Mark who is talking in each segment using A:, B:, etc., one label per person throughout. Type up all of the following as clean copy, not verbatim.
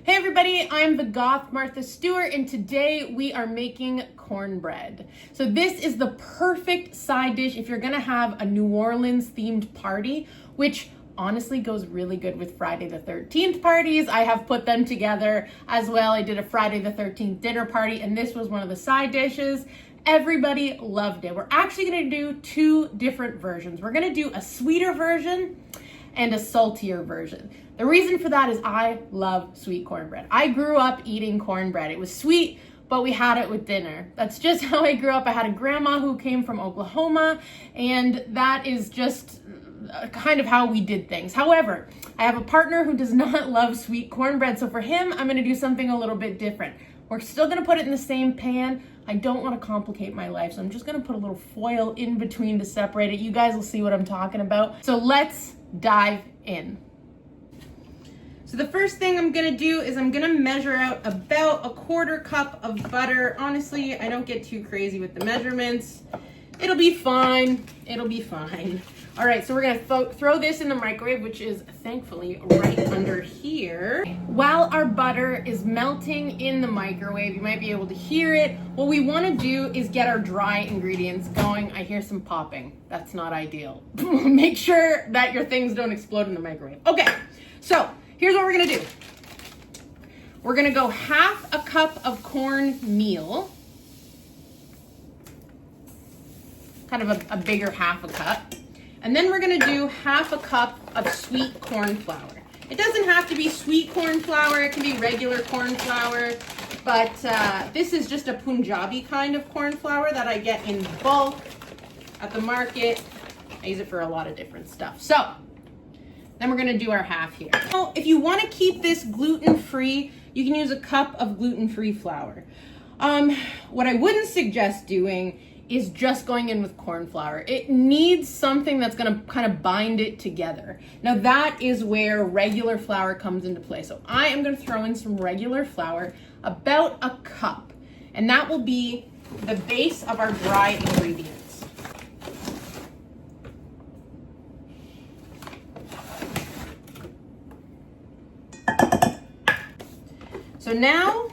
A: Hey everybody, I'm the Goth Martha Stewart, and today we are making cornbread. So this is the perfect side dish if you're gonna have a New Orleans themed party, which honestly goes really good with Friday the 13th parties. I have put them together as well. I did a Friday the 13th dinner party, and this was one of the side dishes. Everybody loved it. We're actually gonna do two different versions. We're gonna do a sweeter version and a saltier version. The reason for that is I love sweet cornbread. I grew up eating cornbread. It was sweet, but we had it with dinner. That's just how I grew up. I had a grandma who came from Oklahoma, and that is just kind of how we did things. However, I have a partner who does not love sweet cornbread, so for him, I'm gonna do something a little bit different. We're still gonna put it in the same pan. I don't wanna complicate my life, so I'm just gonna put a little foil in between to separate it. You guys will see what I'm talking about. So let's dive in. So the first thing I'm gonna do is I'm gonna measure out about 1/4 cup of butter. Honestly, I don't get too crazy with the measurements. It'll be fine. It'll be fine. All right, so we're gonna throw this in the microwave, which is thankfully right under here. While our butter is melting in the microwave, you might be able to hear it. What we wanna do is get our dry ingredients going. I hear some popping. That's not ideal. Make sure that your things don't explode in the microwave. Okay, so here's what we're gonna do. We're gonna go 1/2 cup of cornmeal, kind of a bigger 1/2 cup. And then we're gonna do 1/2 cup of sweet corn flour. It doesn't have to be sweet corn flour, it can be regular corn flour, but this is just a Punjabi kind of corn flour that I get in bulk at the market. I use it for a lot of different stuff. So, then we're gonna do our 1/2 here. So if you wanna keep this gluten-free, you can use a cup of gluten-free flour. What I wouldn't suggest doing is just going in with corn flour. It needs something that's gonna kind of bind it together. Now that is where regular flour comes into play. So I am gonna throw in some regular flour, about 1 cup, and that will be the base of our dry ingredients. So now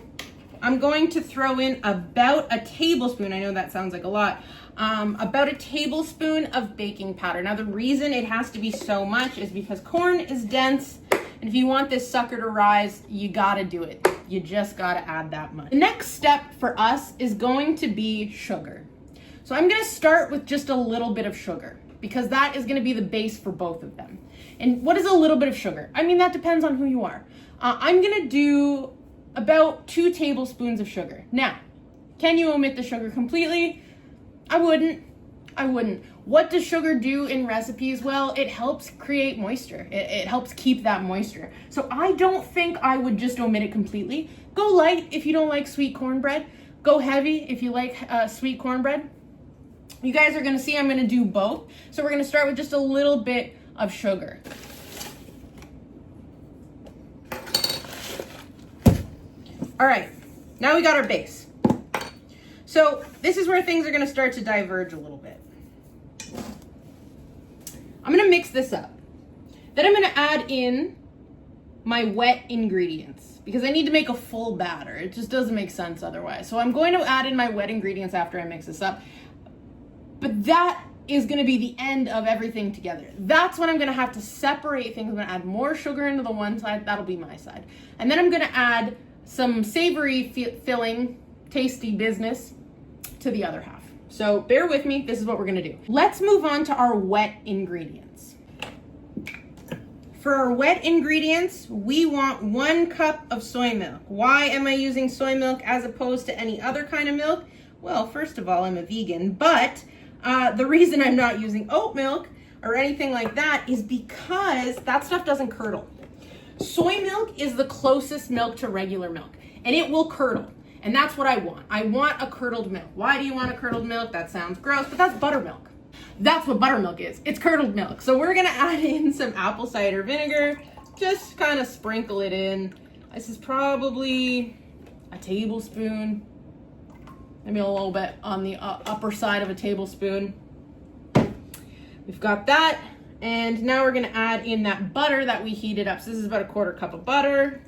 A: I'm going to throw in about a tablespoon, I know that sounds like a lot, about a tablespoon of baking powder. Now the reason it has to be so much is because corn is dense, and if you want this sucker to rise, you gotta do it. You just gotta add that much. The next step for us is going to be sugar. So I'm gonna start with just a little bit of sugar, because that is gonna be the base for both of them. And what is a little bit of sugar? I mean, that depends on who you are. I'm gonna do about 2 tablespoons of sugar. Now, can you omit the sugar completely? I wouldn't. What does sugar do in recipes? Well, it helps create moisture. It helps keep that moisture. So I don't think I would just omit it completely. Go light if you don't like sweet cornbread. Go heavy if you like sweet cornbread. You guys are gonna see I'm gonna do both. So we're gonna start with just a little bit of sugar. All right, now we got our base. So this is where things are gonna start to diverge a little bit. I'm gonna mix this up. Then I'm gonna add in my wet ingredients because I need to make a full batter. It just doesn't make sense otherwise. So I'm going to add in my wet ingredients after I mix this up. But that is gonna be the end of everything together. That's when I'm gonna have to separate things. I'm gonna add more sugar into the one side, that'll be my side. And then I'm gonna add some savory filling, tasty business to the other half. So bear with me, this is what we're gonna do. Let's move on to our wet ingredients. For our wet ingredients, we want 1 cup of soy milk. Why am I using soy milk as opposed to any other kind of milk? Well, first of all, I'm a vegan, but the reason I'm not using oat milk or anything like that is because that stuff doesn't curdle. Soy milk is the closest milk to regular milk, and it will curdle, and that's what I want. I want a curdled milk. Why do you want a curdled milk? That sounds gross, but that's buttermilk. That's what buttermilk is. It's curdled milk. So we're gonna add in some apple cider vinegar, just kind of sprinkle it in. This is probably a tablespoon, maybe a little bit on the upper side of a tablespoon. We've got that. And now we're gonna add in that butter that we heated up. So this is about 1/4 cup of butter.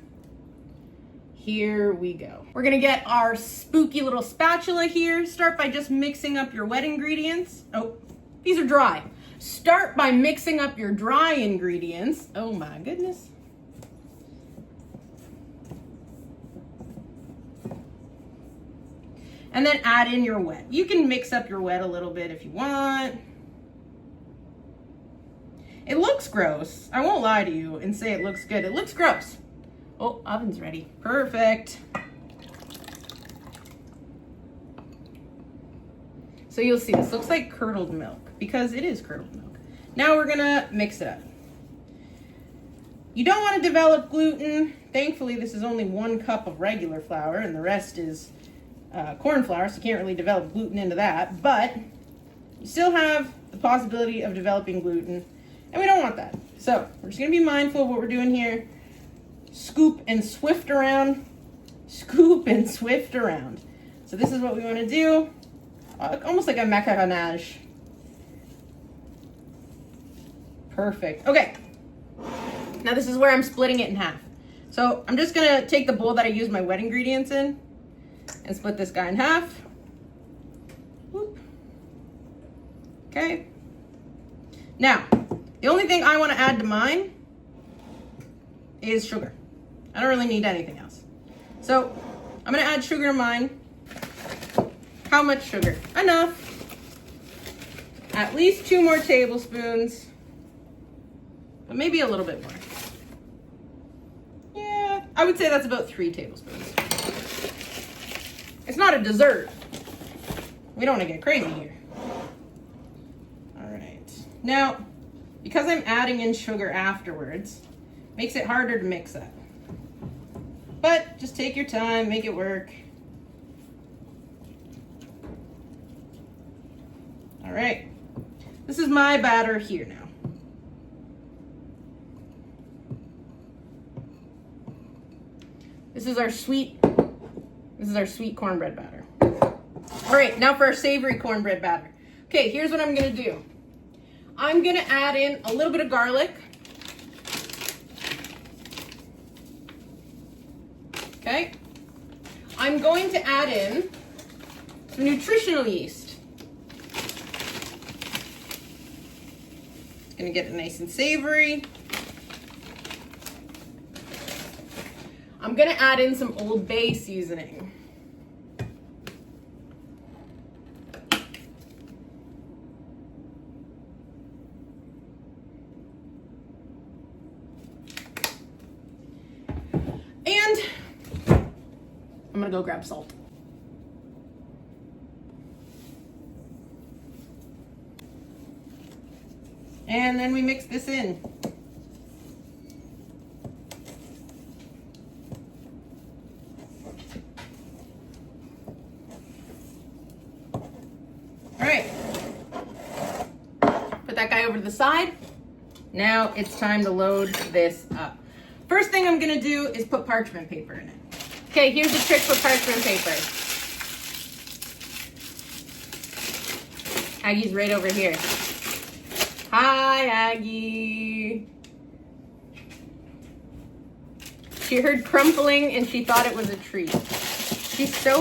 A: Here we go. We're gonna get our spooky little spatula here. Start by just mixing up your wet ingredients. Oh, these are dry. Start by mixing up your dry ingredients. Oh my goodness. And then add in your wet. You can mix up your wet a little bit if you want. It looks gross. I won't lie to you and say it looks good. It looks gross. Oh, oven's ready. Perfect. So you'll see this looks like curdled milk because it is curdled milk. Now we're gonna mix it up. You don't want to develop gluten. Thankfully, this is only 1 cup of regular flour and the rest is corn flour, so you can't really develop gluten into that, but you still have the possibility of developing gluten, and we don't want that. So we're just gonna be mindful of what we're doing here. Scoop and swift around, scoop and swift around. So this is what we wanna do, almost like a macaronage. Perfect, okay. Now this is where I'm splitting it in half. So I'm just gonna take the bowl that I used my wet ingredients in and split this guy in half. Whoop. Okay. Now, the only thing I want to add to mine is sugar. I don't really need anything else. So I'm going to add sugar to mine. How much sugar? Enough. At least 2 more tablespoons, but maybe a little bit more. Yeah, I would say that's about 3 tablespoons. It's not a dessert. We don't want to get crazy here. All right. Now, because I'm adding in sugar afterwards, makes it harder to mix up. But just take your time, make it work. All right. This is my batter here now. This is our sweet cornbread batter. All right, now for our savory cornbread batter. Okay, here's what I'm gonna do. I'm gonna add in a little bit of garlic. Okay. I'm going to add in some nutritional yeast. It's gonna get it nice and savory. I'm gonna add in some Old Bay seasoning. And I'm gonna go grab salt. And then we mix this in. All right, put that guy over to the side. Now it's time to load this up. First thing I'm gonna do is put parchment paper in it. Okay, here's the trick for parchment paper. Aggie's right over here. Hi, Aggie. She heard crumpling and she thought it was a treat. She's so...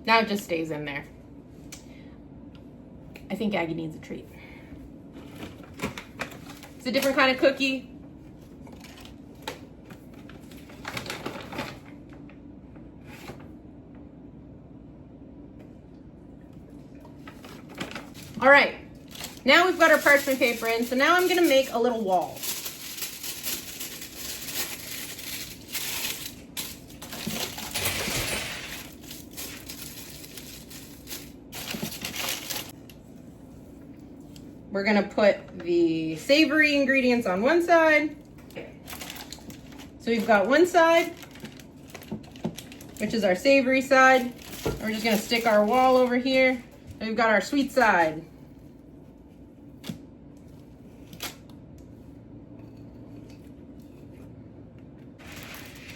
A: Now it just stays in there. I think Aggie needs a treat. It's a different kind of cookie. All right, now we've got our parchment paper in, so now I'm gonna make a little wall. We're gonna put the savory ingredients on one side. So we've got one side, which is our savory side. We're just gonna stick our wall over here. And we've got our sweet side.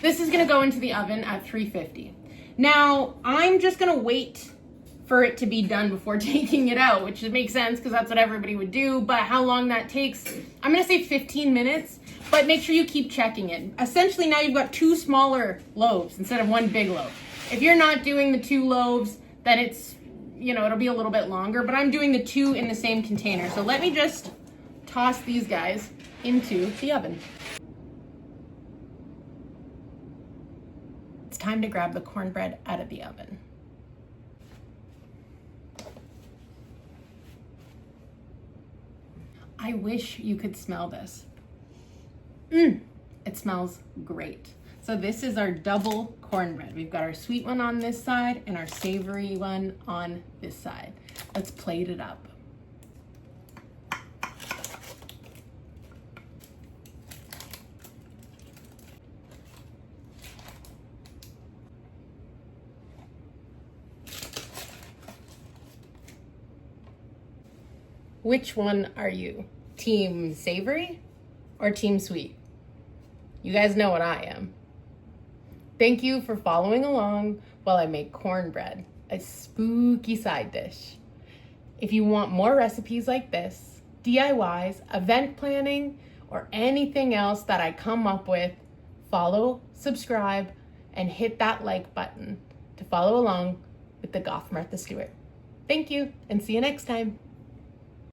A: This is gonna go into the oven at 350. Now, I'm just gonna wait for it to be done before taking it out, which makes sense because that's what everybody would do. But how long that takes, I'm gonna say 15 minutes, but make sure you keep checking it. Essentially now you've got 2 smaller loaves instead of 1 big loaf. If you're not doing the 2 loaves, then it's, it'll be a little bit longer, but I'm doing the 2 in the same container. So let me just toss these guys into the oven. It's time to grab the cornbread out of the oven. I wish you could smell this. It smells great. So this is our double cornbread. We've got our sweet one on this side and our savory one on this side. Let's plate it up. Which one are you? Team savory or team sweet? You guys know what I am. Thank you for following along while I make cornbread, a spooky side dish. If you want more recipes like this, DIYs, event planning, or anything else that I come up with, follow, subscribe, and hit that like button to follow along with the Goth Martha Stewart. Thank you, and see you next time.